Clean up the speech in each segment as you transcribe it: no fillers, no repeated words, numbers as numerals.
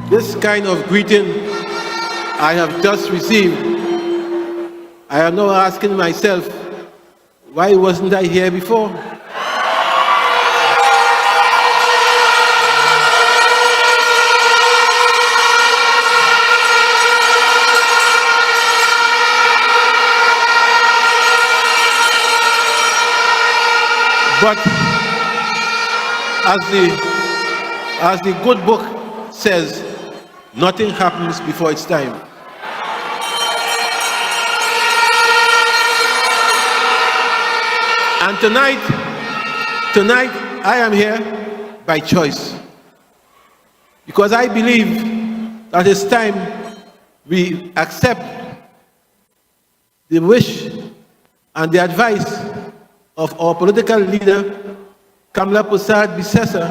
This kind of greeting I have just received, I am now asking myself, why wasn't I here before? But as the good book says, nothing happens before its time. And tonight I am here by choice. Because I believe that it's time we accept the wish and the advice of our political leader, Kamla Persad Bissessar,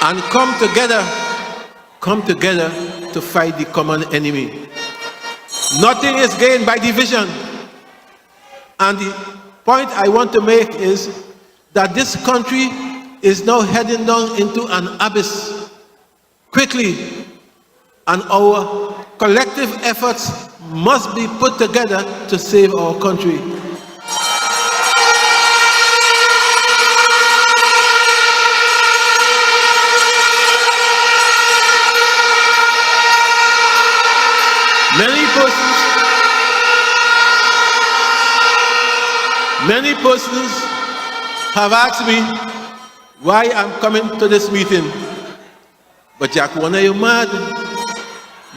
and come together to fight the common enemy. Nothing is gained by division. And the point I want to make is that this country is now heading down into an abyss quickly, and our collective efforts must be put together to save our country. Many persons have asked me why I'm coming to this meeting. But Jack, when are you mad?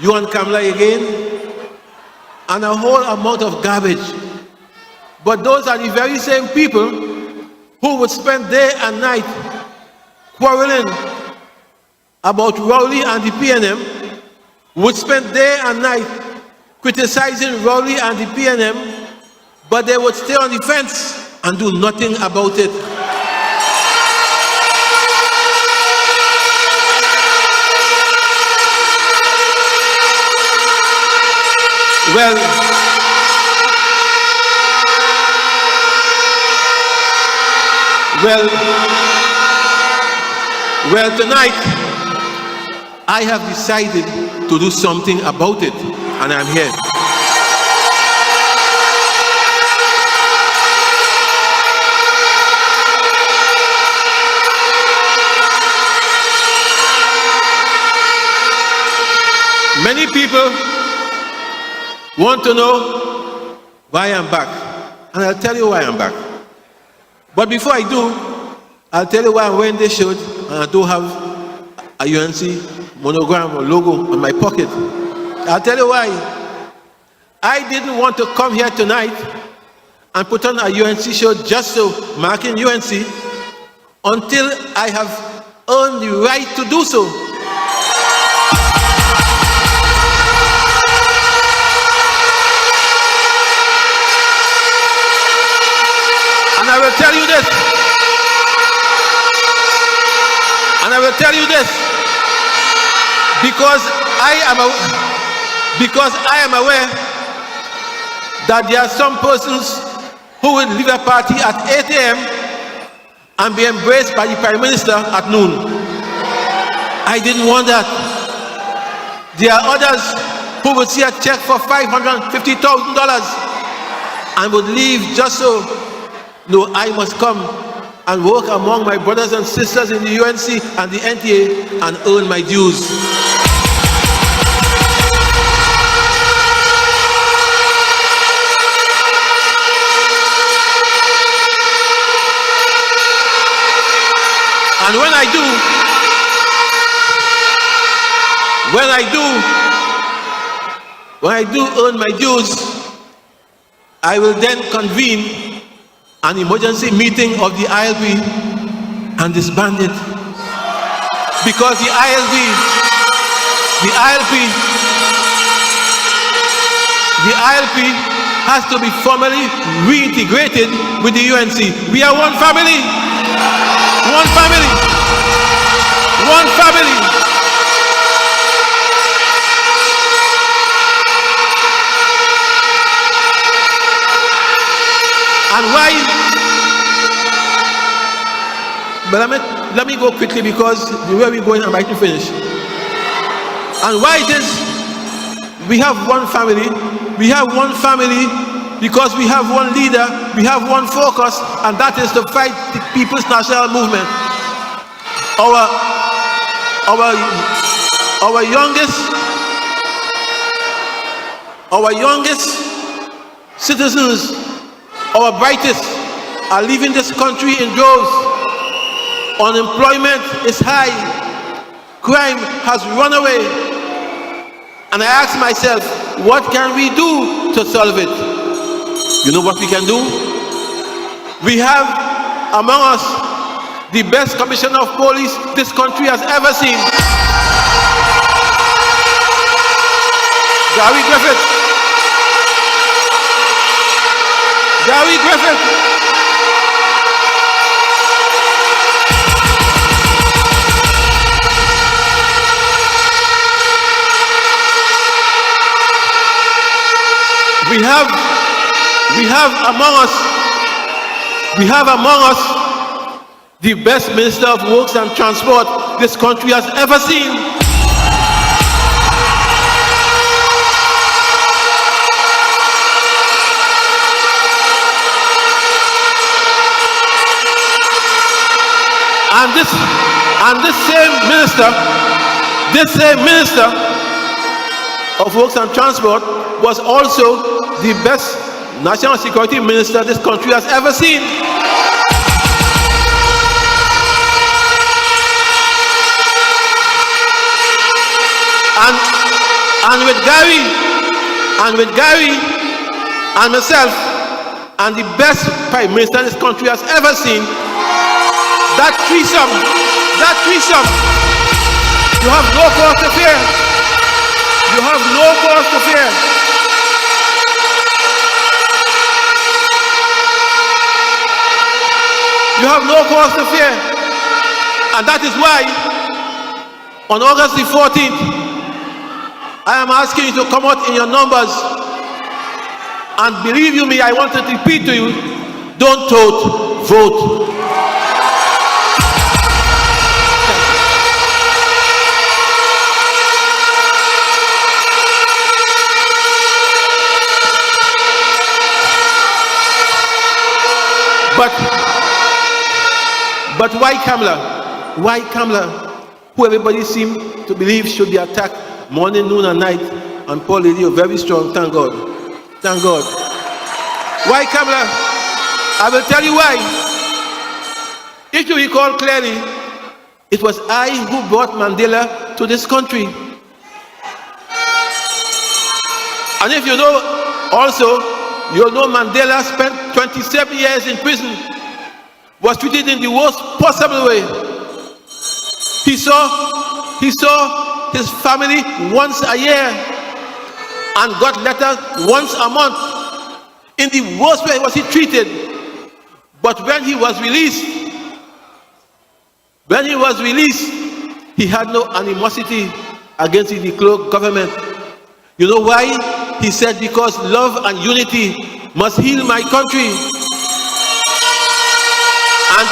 You and Kamla again? And a whole amount of garbage. But those are the very same people who would spend day and night quarreling about Rowley and the PNM, would spend day and night criticizing Rowley and the PNM, but they would stay on the fence and do nothing about it. Well, tonight I have decided to do something about it, and I'm here. Many people want to know why I'm back, and I'll tell you why I'm back. But before I do, I'll tell you why I'm wearing this shirt, and I do have a UNC monogram or logo on my pocket. I'll tell you why. I didn't want to come here tonight and put on a UNC shirt just so marking UNC until I have earned the right to do so. And I will tell you this. Because I am aware that there are some persons who will leave a party at 8 a.m. and be embraced by the Prime Minister at noon. I didn't want that. There are others who would see a check for $550,000 and would leave just so. No, I must come and work among my brothers and sisters in the UNC and the NTA and earn my dues. And when I do earn my dues, I will then convene an emergency meeting of the ILP and disband it. Because the ILP the ILP has to be formally reintegrated with the UNC. We are one family. One family. One family. And why? But let me go quickly, because the way we're going, I'm about to finish. And why it is we have one family? We have one family because we have one leader, we have one focus, and that is to fight the People's National Movement. Our youngest citizens, our brightest, are leaving this country in droves. Unemployment is high. Crime has run away. And I ask myself, what can we do to solve it? You know what we can do? We have among us the best commissioner of police this country has ever seen. Gary Griffith. Gary Griffith. We have among us the best Minister of Works and Transport this country has ever seen. And this same minister of Works and Transport was also the best national security minister this country has ever seen. And with Gary and myself and the best prime minister this country has ever seen, that threesome, you have no cause to fear. You have no cause to fear. You have no cause to fear. And that is why on August the 14th, I am asking you to come out in your numbers. And believe you me, I want to repeat to you, don't tote, vote. But why Kamla? Why Kamla, who everybody seems to believe should be attacked morning, noon, and night, and Paul Lady, very strong, thank God. Thank God. Why Kamla? I will tell you why. If you recall clearly, it was I who brought Mandela to this country. And if you know also, you know Mandela spent 27 years in prison, was treated in the worst possible way. He saw his family once a year and got letters once a month. In the worst way was he treated. But when he was released, he had no animosity against the clerk government. You know why? He said, because love and unity must heal my country. And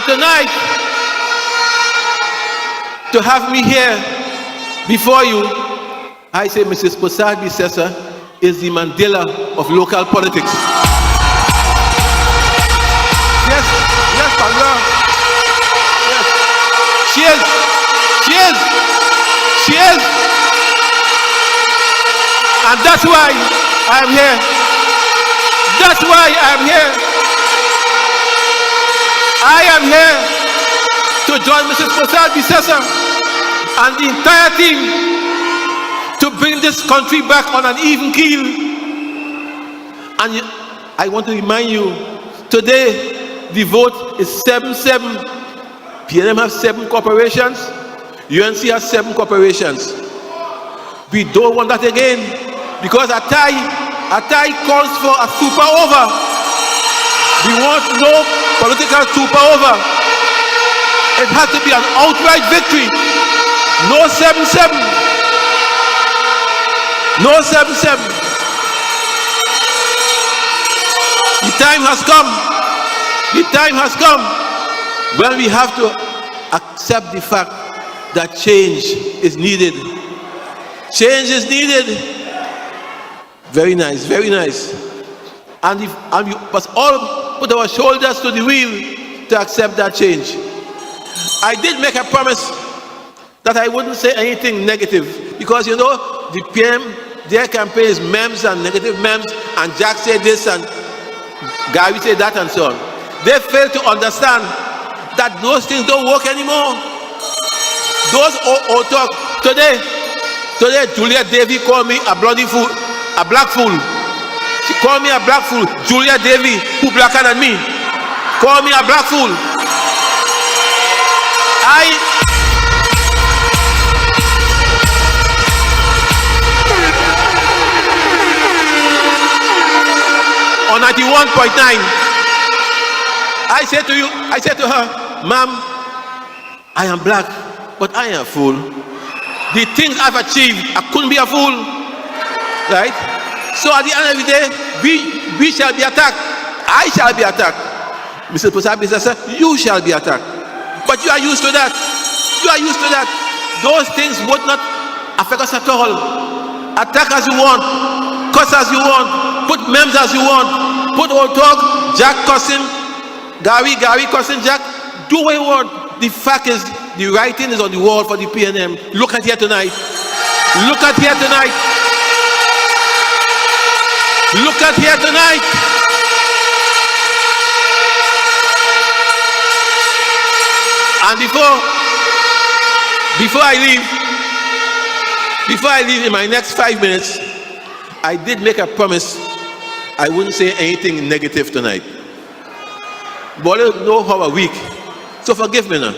tonight, to have me here before you, I say Mrs. Persad Bissessar is the Mandela of local politics. Yes, Kamla. Yes. She is. And that's why I am here. That's why I am here. I am here to join Mrs. Persad Bissessar and the entire team to bring this country back on an even keel. And I want to remind you, today the vote is 7-7. PNM has 7 corporations. UNC has 7 corporations. We don't want that again, because a tie calls for a super over. We want no political super over. It has to be an outright victory. No 7-7. No 7-7. The time has come. The time has come when we have to accept the fact that change is needed. Change is needed. Very nice, very nice. And we must all put our shoulders to the wheel to accept that change. I did make a promise that I wouldn't say anything negative, because you know, the PM, their campaign is memes and negative memes, and Jack said this and Gary said that and so on. They fail to understand that those things don't work anymore. Those all talk. Today, Julia Davy called me a bloody fool, a black fool. She called me a black fool. Julia Davy, who blacker than me, called me a black fool. On 91.9, I said to her, ma'am, I am black, but I am a fool. The things I've achieved, I couldn't be a fool, right? So at the end of the day, we shall be attacked. I shall be attacked. Mr. Persad Bissessar, you shall be attacked. But you are used to that. You are used to that. Those things would not affect us at all. Attack as you want, cuss as you want, put memes as you want, put old talk, Jack cussing, Gary cussing Jack, do what you want. The fact is, the writing is on the wall for the PNM. Look at here tonight. Look at here tonight. Look at here tonight. And before I leave in my next 5 minutes, I did make a promise I wouldn't say anything negative tonight. But I don't know how a week, so forgive me now.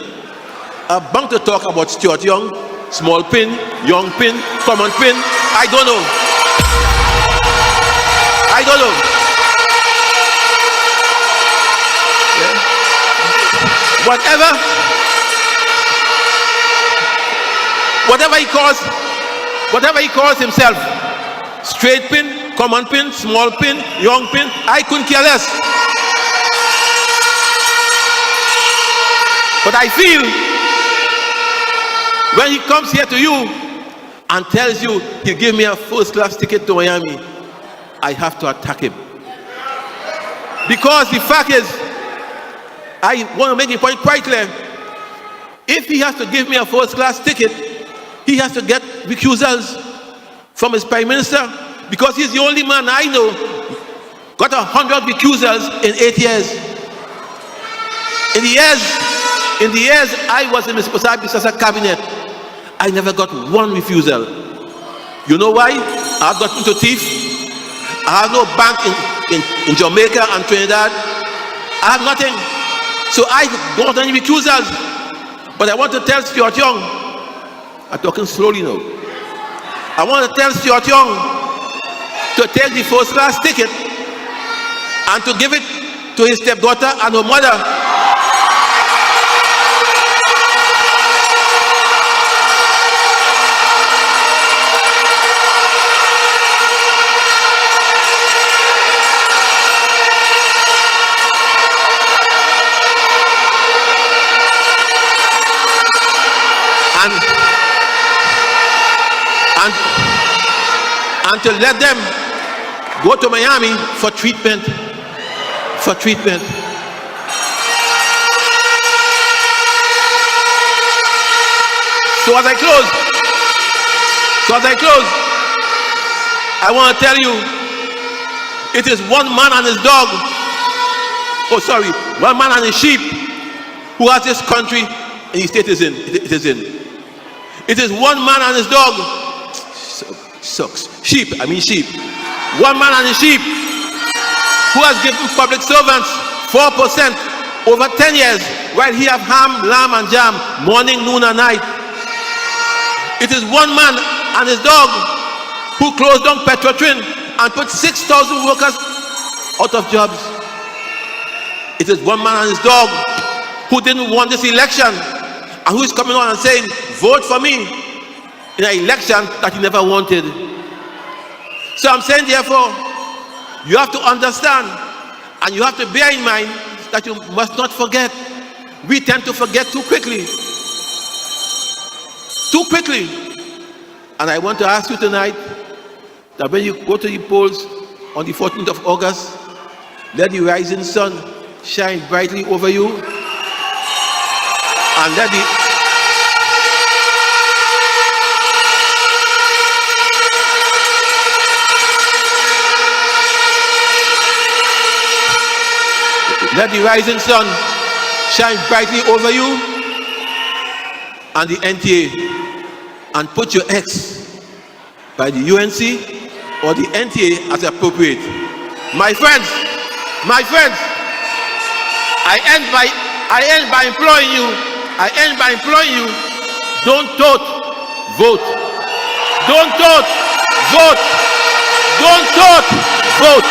I'm bound to talk about Stuart Young, small pin, young pin, common pin. I don't know. I don't know. Yeah. Whatever he calls himself, straight pin, common pin, small pin, young pin, I couldn't care less. But I feel when he comes here to you and tells you he'll give me a first-class ticket to Miami, I have to attack him. Because the fact is, I want to make the point quite clear. If he has to give me a first-class ticket, he has to get recusals from his prime minister, because he's the only man I know got 100 recusals in 8 years. In the years I was in Mr. Persad Bissessar cabinet, I never got one refusal. You know why? I've got into thief. I have no bank in Jamaica and Trinidad. I have nothing. So I don't want any recusals. But I want to tell Stuart Young, I'm talking slowly now. I want to tell Stuart Young to take the first-class ticket and to give it to his stepdaughter and her mother. And to let them go to Miami for treatment. For treatment. So as I close, I want to tell you, it is one man and his dog. Oh, sorry, one man and his sheep who has this country and the state is in. It is in. It is one man and his dog. Sucks. Sheep. One man and his sheep who has given public servants 4% over 10 years, while he have ham, lamb, and jam, morning, noon, and night. It is one man and his dog who closed down Petrotrin and put 6,000 workers out of jobs. It is one man and his dog who didn't want this election and who is coming on and saying, vote for me in an election that he never wanted. So I'm saying, therefore, you have to understand and you have to bear in mind that you must not forget. We tend to forget too quickly. Too quickly. And I want to ask you tonight that when you go to the polls on the 14th of August, let the rising sun shine brightly over you, and let the rising sun shine brightly over you and the NTA, and put your X by the UNC or the NTA as appropriate. My friends, I end by imploring you, don't tote, vote. Don't tote, vote. Don't tote, vote.